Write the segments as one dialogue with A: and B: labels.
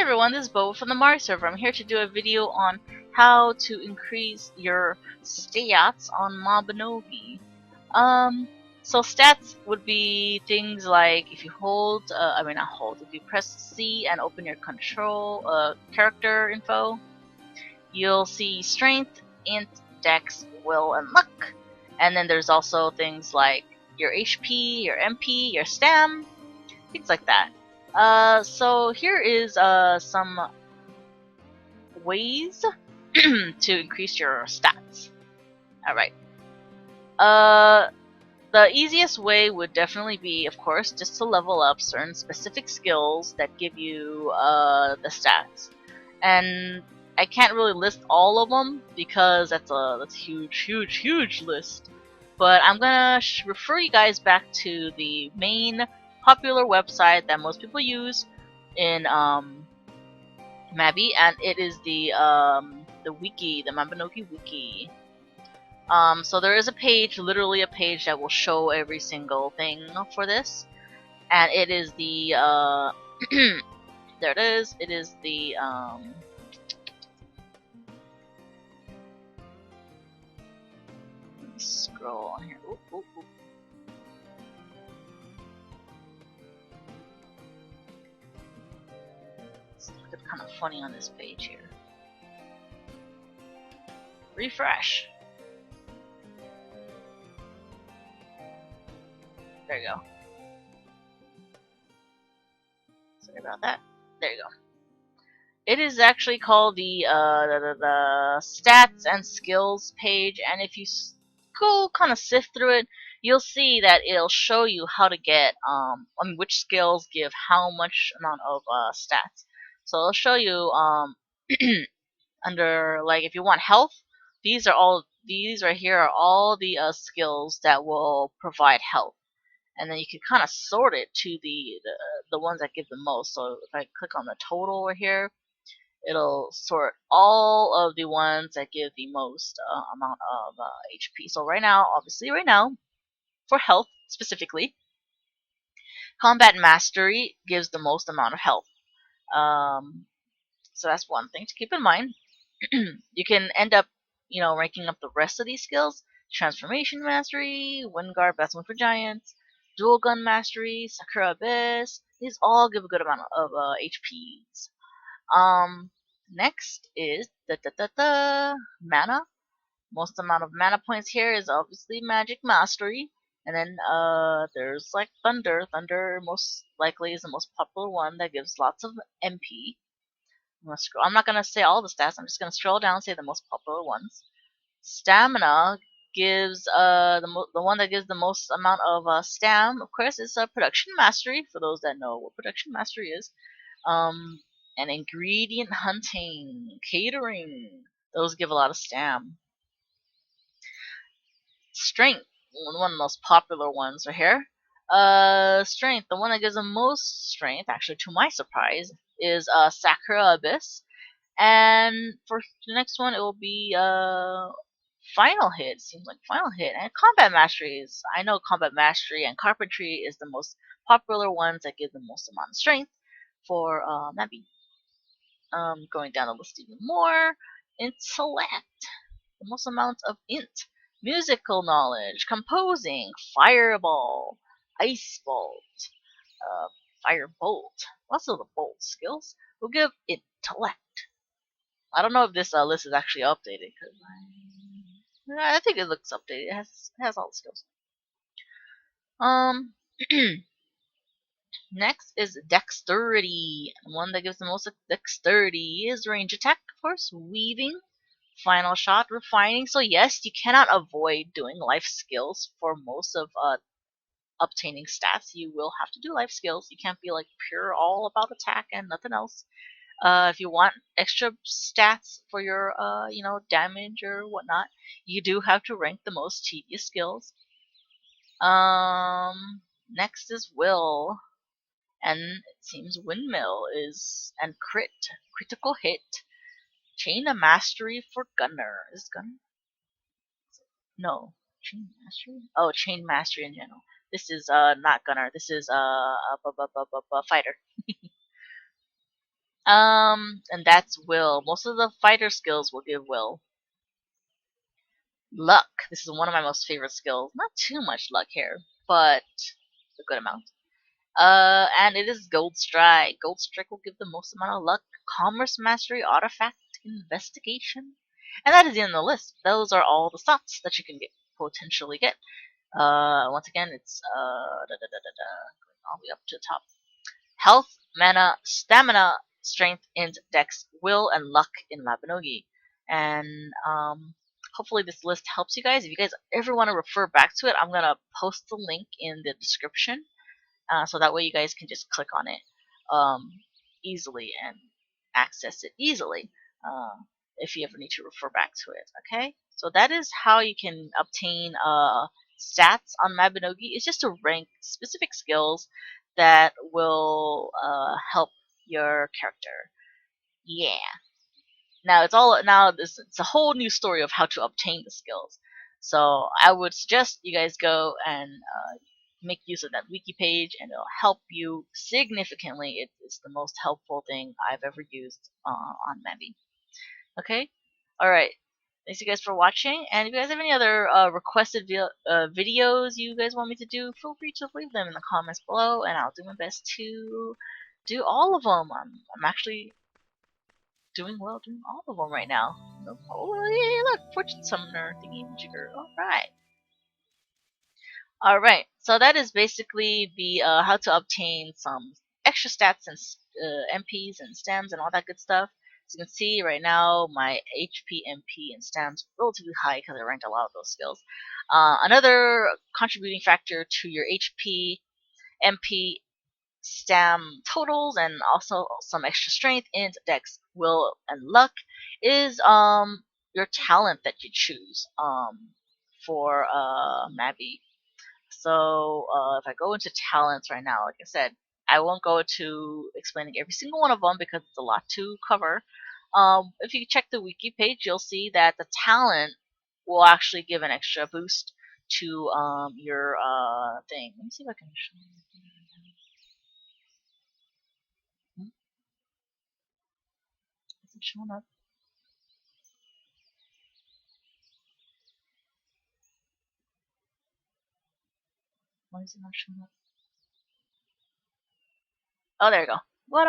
A: everyone, this is Bo from the Mars server. I'm here to do a video on how to increase your stats on Mabinogi. So stats would be things like if you hold, not hold, if you press C and open your control character info, you'll see strength, int, dex, will, and luck. And then there's also things like your HP, your MP, your stam, things like that. So here is some ways to increase your stats. Alright. The easiest way would definitely be, of course, just to level up certain specific skills that give you the stats. And I can't really list all of them because that's a huge list. But I'm gonna refer you guys back to the main popular website that most people use in Mabi, and it is the wiki, the Mabinogi wiki. So there is a page, literally a page that will show every single thing for this, and it is the there it is. It is the let me scroll on here. Oop, oop, oop. It's kind of funny on this page here. Refresh. There you go. Sorry about that. There you go. It is actually called the stats and skills page, and if you go kind of sift through it, you'll see that it'll show you how to get which skills give how much amount of stats. So it'll show you under, like, if you want health, these right here are all the skills that will provide health. And then you can kind of sort it to the ones that give the most. So if I click on the total right here, it'll sort all of the ones that give the most amount of HP. So right now, for health specifically, Combat Mastery gives the most amount of health. So that's one thing to keep in mind. You can end up, ranking up the rest of these skills. Transformation Mastery, Wind Guard, Best One for Giants, Dual Gun Mastery, Sakura Abyss. These all give a good amount of HPs. Next is mana. Most amount of mana points here is obviously Magic Mastery. And then there's like Thunder. Thunder most likely is the most popular one that gives lots of MP. I'm not going to say all the stats, I'm just going to scroll down and say the most popular ones. Stamina gives the one that gives the most amount of stam, of course, is Production Mastery, for those that know what Production Mastery is. And Ingredient Hunting, Catering, those give a lot of stam. Strength, one of the most popular ones right here. Strength, the one that gives the most strength, actually to my surprise, is Sakura Abyss. And for the next one, it will be Final Hit. Seems like Final Hit. And Combat Mastery I know Combat Mastery and Carpentry is the most popular ones that give the most amount of strength for Mabi. Going down the list even more, Intellect, the most amount of int. Musical knowledge, composing, Fireball, Ice Bolt, Fire Bolt. Lots of the bolt skills will give intellect. I don't know if this list is actually updated, because I think it looks updated. It has all the skills. Next is Dexterity. One that gives the most dexterity is Range Attack, of course, Weaving, Final Shot, Refining. So yes, you cannot avoid doing life skills for most of obtaining stats. You will have to do life skills. You can't be like pure all about attack and nothing else. If you want extra stats for your damage or whatnot, you do have to rank the most tedious skills. Next is Will, and it seems Windmill is, and critical hit. Chain of Mastery for Gunner. Is Gunner? No. Chain Mastery? Oh, Chain Mastery in general. This is not Gunner. This is Fighter. And that's will. Most of the fighter skills will give will. Luck. This is one of my most favorite skills. Not too much luck here, but a good amount. And it is Gold Strike. Gold Strike will give the most amount of luck. Commerce Mastery, Artifact, Investigation. And that is the end of the list. Those are all the stats that you can potentially get. Once again, it's going all the way up to the top. Health, mana, stamina, strength, int, dex, will, and luck in Mabinogi. And hopefully this list helps you guys. If you guys ever want to refer back to it, I'm gonna post the link in the description. So that way you guys can just click on it easily and access it easily if you ever need to refer back to it. Okay, so that is how you can obtain stats on Mabinogi. It's just to rank specific skills that will help your character. Yeah. It's a whole new story of how to obtain the skills. So I would suggest you guys go and make use of that wiki page, and it'll help you significantly. It's the most helpful thing I've ever used on Mabi. Okay, all right. Thanks you guys for watching, and if you guys have any other requested videos you guys want me to do, feel free to leave them in the comments below, and I'll do my best to do all of them. I'm actually doing well doing all of them right now. Oh, yeah, look, Fortune Summoner thingy jigger. Alright. Alright, so that is basically the how to obtain some extra stats and MPs and stems and all that good stuff. As you can see right now, my HP, MP, and stems relatively high because I ranked a lot of those skills. Another contributing factor to your HP, MP, stam totals, and also some extra strength, int, dex, will, and luck is your talent that you choose for Mabi. So if I go into talents right now, like I said, I won't go to explaining every single one of them because it's a lot to cover. If you check the wiki page, you'll see that the talent will actually give an extra boost to your thing. Let me see if I can show you. Is it showing up? Why is it not showing up? Oh, there you go. What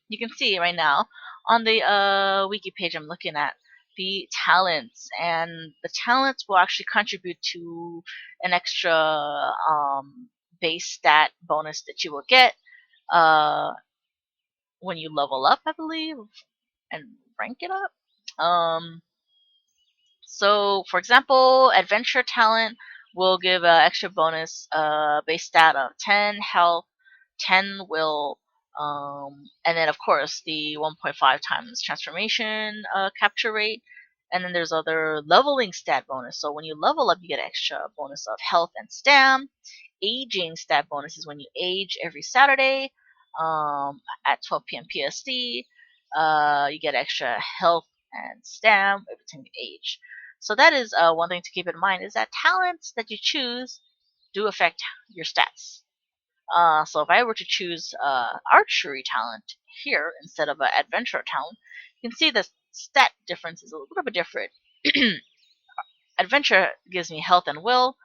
A: You can see right now on the wiki page I'm looking at the talents, and the talents will actually contribute to an extra base stat bonus that you will get when you level up, I believe, and rank it up. So, for example, adventure talent will give an extra bonus base stat of 10 health, 10 will, and then of course the 1.5 times transformation capture rate. And then there's other leveling stat bonus. So when you level up, you get extra bonus of health and stam. Aging stat bonus is when you age every Saturday at 12 p.m. PST. You get extra health and stam every time you age. So that is one thing to keep in mind, is that talents that you choose do affect your stats. So if I were to choose archery talent here instead of an adventurer talent, you can see the stat difference is a little bit different. Adventure gives me health and will,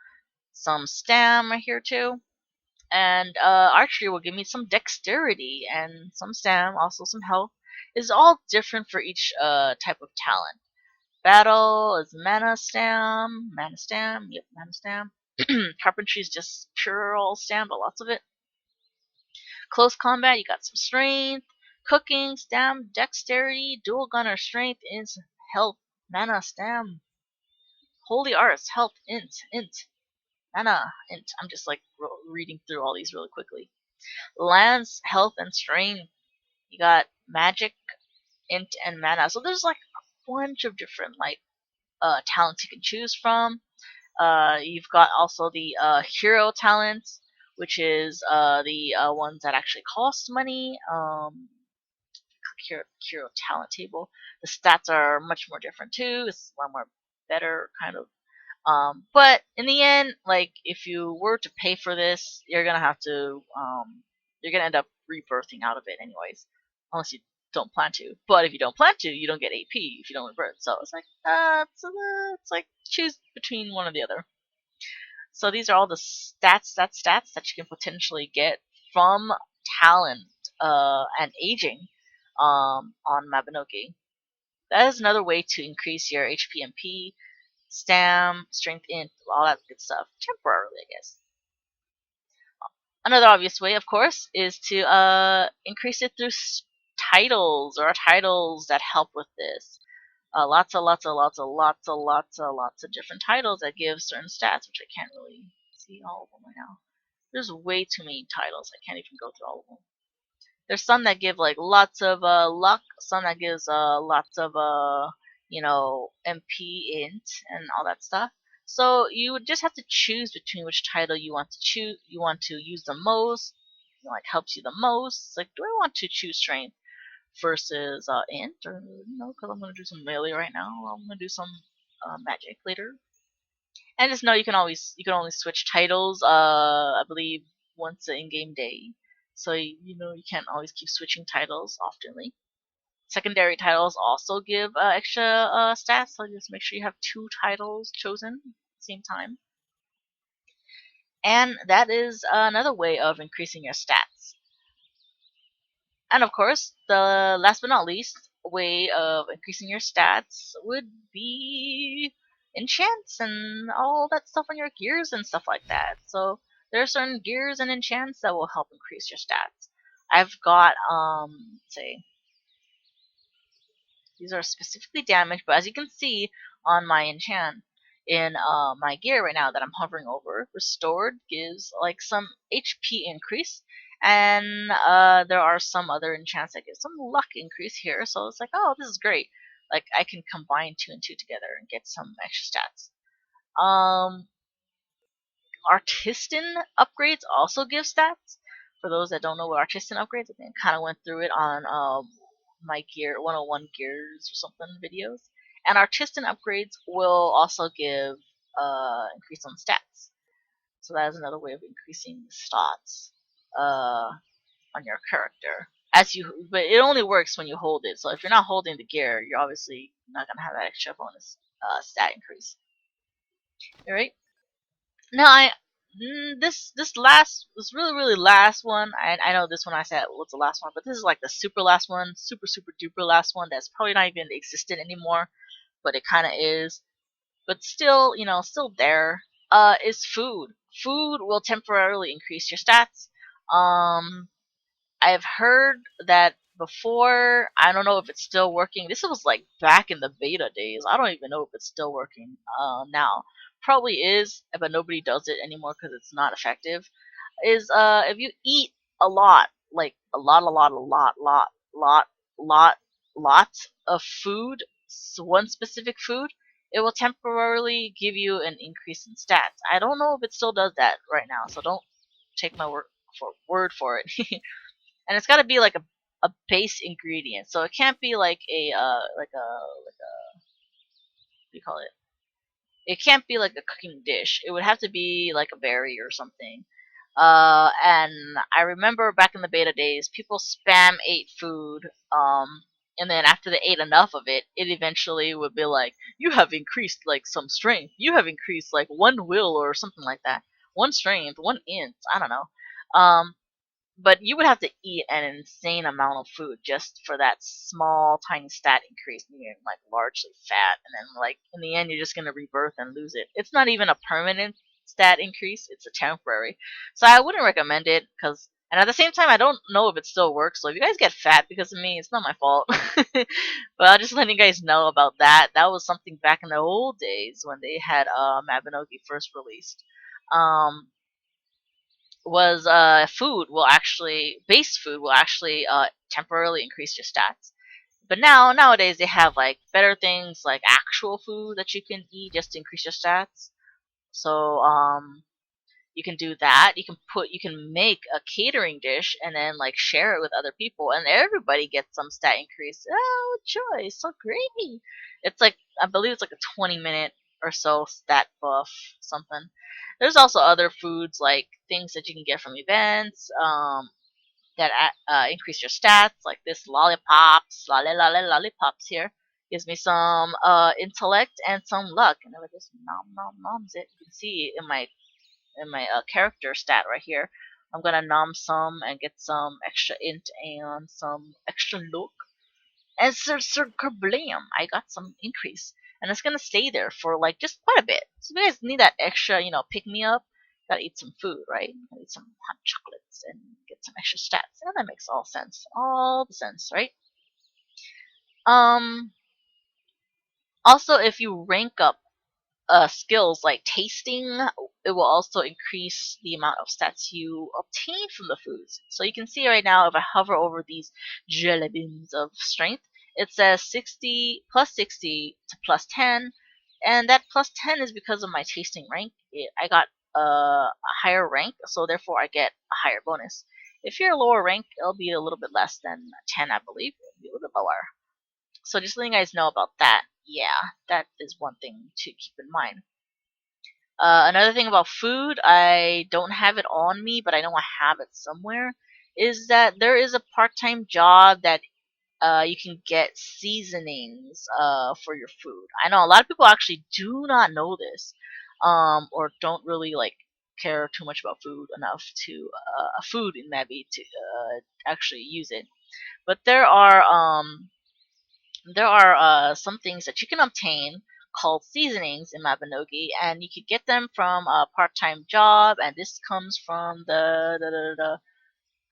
A: some stam right here too, and archery will give me some dexterity and some stam, also some health. It's all different for each type of talent. Battle is mana stam, yep, mana stam. Carpentry is just pure old stam, but lots of it. Close combat, you got some strength. Cooking, stam, dexterity. Dual gunner, strength, int, health, mana, stam. Holy arts, health, int, mana, int. I'm just like reading through all these really quickly. Lance, health, and strength. You got magic, int, and mana. So there's like a bunch of different like talents you can choose from. You've got also the hero talents, which is the ones that actually cost money. Hero talent table. The stats are much more different too. It's a lot more better, kind of. But in the end, like if you were to pay for this, you're gonna have to. You're gonna end up rebirthing out of it anyways. unless you don't plan to. But if you don't plan to, you don't get AP if you don't revert. So it's like it's like choose between one or the other. So these are all the stats that you can potentially get from talent and aging on Mabinogi. That is another way to increase your HP MP, Stam, Strength Int, all that good stuff temporarily, I guess. Another obvious way, of course, is to increase it through titles or titles that help with this. Lots of different titles that give certain stats, which I can't really see all of them right now. There's way too many titles. I can't even go through all of them. There's some that give like lots of luck, some that gives lots of MP int and all that stuff. So you would just have to choose between which title you want to choose. You want to use the most, like helps you the most. It's like, do I want to choose strength versus int, or because I'm gonna do some melee right now. I'm gonna do some magic later. And just know you can only switch titles. I believe once in game day, so you can't always keep switching titles oftenly. Secondary titles also give extra stats, so just make sure you have 2 titles chosen at the same time. And that is another way of increasing your stats. And of course, the last but not least way of increasing your stats would be enchants and all that stuff on your gears and stuff like that. So there are certain gears and enchants that will help increase your stats. I've got say these are specifically damaged, but as you can see on my enchant in my gear right now that I'm hovering over, restored gives like some HP increase, and there are some other enchants that give some luck increase here. So it's like, oh, this is great. Like I can combine 2 and 2 together and get some extra stats. Artisan upgrades also give stats. For those that don't know what Artisan upgrades, I think I kind of went through it on my Gear 101 Gears or something videos. And Artisan upgrades will also give increase on stats. So that is another way of increasing stats on your character. But it only works when you hold it. So if you're not holding the gear, you're obviously not gonna have that extra bonus stat increase. All right. No, this really last one. I know this one I said was the last one, but this is like the super last one, super duper last one. That's probably not even existent anymore, but it kind of is. But still, still there. Is food. Food will temporarily increase your stats. Um, I've heard that before. I don't know if it's still working. This was like back in the beta days. I don't even know if it's still working now. Probably is, but nobody does it anymore because it's not effective. Is if you eat a lot, like a lot of food, one specific food, it will temporarily give you an increase in stats. I don't know if it still does that right now, so don't take my word for it. And it's got to be like a base ingredient. So it can't be like what do you call it? It can't be like a cooking dish. It would have to be like a berry or something. And I remember back in the beta days, people spam ate food. And then after they ate enough of it, it eventually would be like, you have increased like some strength. You have increased like 1 will or something like that. 1 strength, 1 int. I don't know. But you would have to eat an insane amount of food just for that small, tiny stat increase, and you're like largely fat, and then like in the end, you're just gonna rebirth and lose it. It's not even a permanent stat increase; it's a temporary. So I wouldn't recommend it because, and at the same time, I don't know if it still works. So if you guys get fat because of me, it's not my fault. But I'll just letting you guys know about that. That was something back in the old days when they had Mabinogi first released. Was base food will actually temporarily increase your stats. But nowadays they have like better things like actual food that you can eat just to increase your stats. So you can do that. You can make a catering dish and then like share it with other people, and everybody gets some stat increase. Oh, joy, so great! It's like, I believe it's like a 20-minute or so stat buff something. There's also other foods like things that you can get from events. that increase your stats, like this lollipops, lollipops here. Gives me some intellect and some luck, and if I just noms it, you can see in my character stat right here. I'm gonna nom some and get some extra int and some extra luck. And sir kablam, I got some increase, and it's gonna stay there for like just quite a bit. So if you guys need that extra, pick me up, gotta eat some food, right? Gotta eat some hot chocolates and get some extra stats. And that makes all the sense, right? Um, Also, if you rank up skills like tasting, it will also increase the amount of stats you obtain from the foods. So you can see right now, if I hover over these jelly beans of strength, it says 60 plus 60 to plus 10, and that plus 10 is because of my tasting rank. I got a higher rank, so therefore I get a higher bonus. If you're a lower rank, it'll be a little bit less than 10, I believe. It'll be a little bit lower. So just letting you guys know about that. Yeah, that is one thing to keep in mind. Another thing about food, I don't have it on me, but I know I have it somewhere, is that there is a part-time job that you can get seasonings for your food. I know a lot of people actually do not know this, or don't really like care too much about food enough to food in Mabi to actually use it. But there are some things that you can obtain called seasonings in Mabinogi, and you could get them from a part-time job, and this comes from the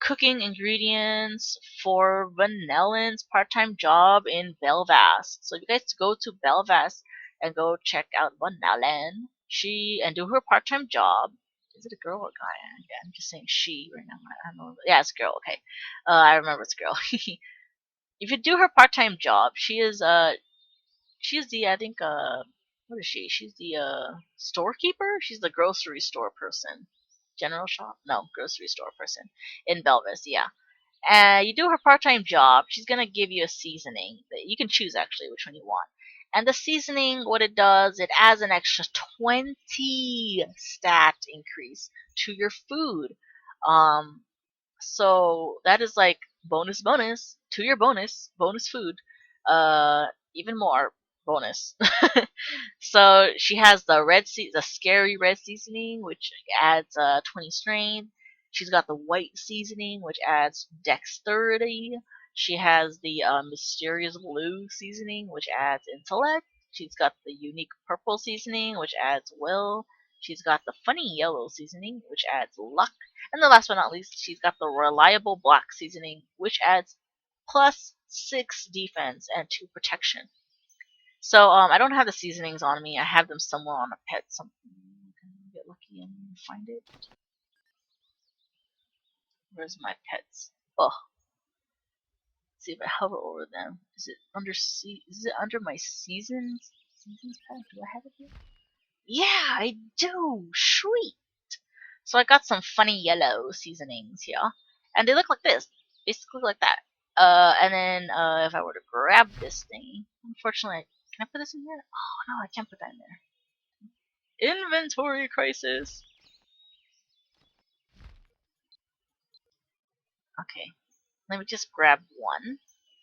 A: cooking ingredients for Vanellin's part-time job in Belvast. So if you guys go to Belvast and go check out Vanellin, and do her part-time job. Is it a girl or a guy? Yeah, I'm just saying she right now. I don't know. Yeah, it's a girl. Okay, I remember it's a girl. If you do her part-time job, she's the, I think, what is she? She's the storekeeper. She's the grocery store person. General shop? No, grocery store person in Belvis. Yeah. And you do her part-time job. She's gonna give you a seasoning. You can choose actually which one you want. And the seasoning, what it does, it adds an extra 20 stat increase to your food. Um, so that is like bonus to your bonus food. Even more bonus. So she has the scary red seasoning, which adds 20 strength. She's got the white seasoning, which adds dexterity. She has the mysterious blue seasoning, which adds intellect. She's got the unique purple seasoning, which adds will. She's got the funny yellow seasoning, which adds luck. And the last but not least, she's got the reliable black seasoning, which adds plus 6 defense and 2 protection. So I don't have the seasonings on me. I have them somewhere on a pet. Something I can get lucky and find it. Where's my pets? Oh, let's see if I hover over them. Is it under my seasons pet? Do I have it here? Yeah, I do. Sweet. So I got some funny yellow seasonings here, and they look like this, basically like that. And then if I were to grab this thing, unfortunately, can I put this in here? Oh no, I can't put that in there. Inventory crisis. Okay, let me just grab one.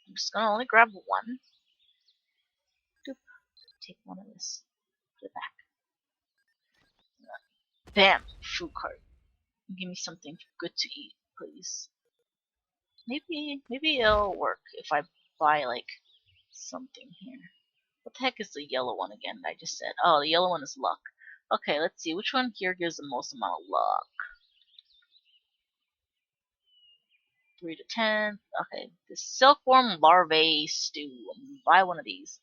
A: I'm just gonna only grab one. Doop. Take one of this. Put it back. Bam! Food cart. Give me something good to eat, please. Maybe it'll work if I buy like something here. What the heck is the yellow one again that I just said? Oh, the yellow one is luck. Okay, let's see. Which one here gives the most amount of luck? 3 to 10. Okay, the silkworm larvae stew. I'm gonna buy one of these.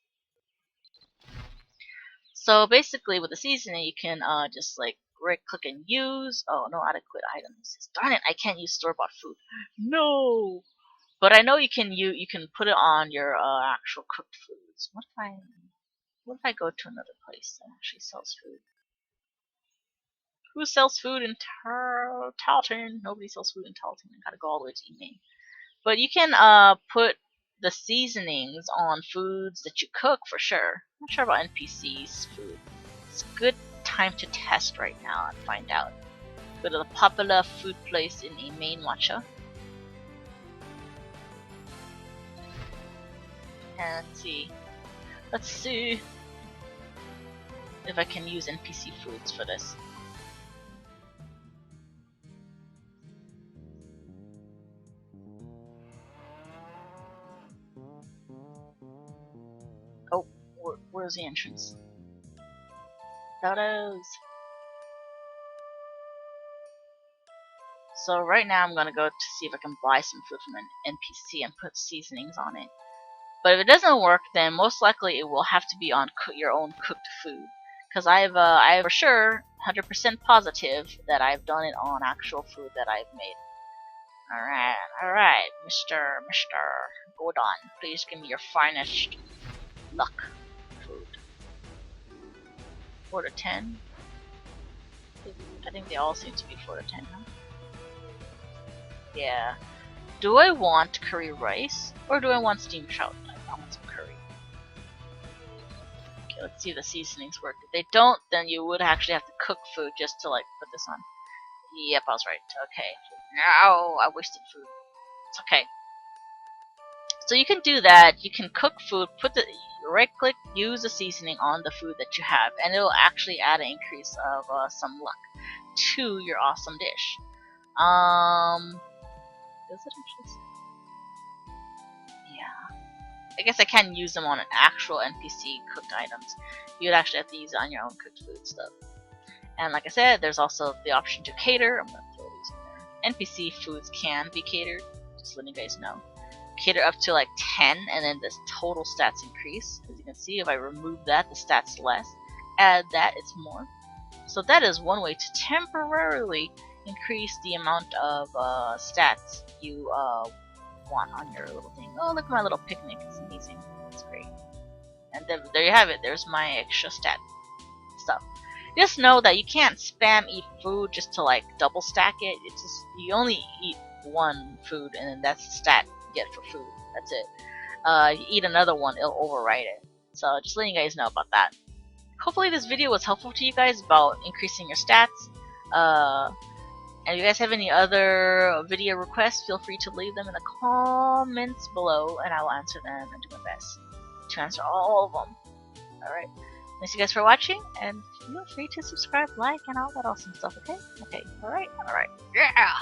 A: So basically, with the seasoning, you can just like right click and use. Oh, no adequate items. Darn it, I can't use store-bought food. No! But I know you can put it on your actual cooked foods. What if I go to another place that actually sells food? Who sells food in Talton? Nobody sells food in Talton. I gotta go all the way to Emain. But you can put the seasonings on foods that you cook for sure. I'm not sure about NPC's food. It's a good time to test right now and find out. Go to the popular food place in Emain Matcha. And let's see if I can use NPC foods for this. Oh, where's the entrance? Photos. So right now I'm gonna go to see if I can buy some food from an NPC and put seasonings on it. But if it doesn't work, then most likely it will have to be on your own cooked food. Because I'm for sure 100% positive that I've done it on actual food that I've made. Alright, Mr. Gordon, please give me your finest luck food. 4 to 10. I think they all seem to be 4 to 10, huh? Yeah. Do I want curry rice or do I want steamed trout? I want some curry. Okay, let's see if the seasonings work. If they don't, then you would actually have to cook food just to like put this on. Yep, I was right. Okay. No, I wasted food. It's okay. So you can do that. You can cook food, right click, use the seasoning on the food that you have, and it will actually add an increase of some luck to your awesome dish. Is it actually? Yeah. I guess I can use them on an actual NPC cooked items. You'd actually have to use it on your own cooked food stuff. And like I said, there's also the option to cater. I'm gonna throw these in there. NPC foods can be catered, just letting you guys know. Cater up to like 10, and then the total stats increase. As you can see, if I remove that, the stats less. Add that, it's more. So that is one way to temporarily increase the amount of stats you want on your little thing. Oh, look at my little picnic. It's amazing. It's great. And then, there you have it. There's my extra stat stuff. Just know that you can't spam eat food just to like double stack it. It's just, you only eat one food and then that's the stat you get for food. That's it. You eat another one, it'll overwrite it. So just letting you guys know about that. Hopefully this video was helpful to you guys about increasing your stats. And if you guys have any other video requests, feel free to leave them in the comments below and I will answer them and do my best to answer all of them. Alright. Thanks you guys for watching, and feel free to subscribe, like, and all that awesome stuff, okay? Okay, alright, yeah!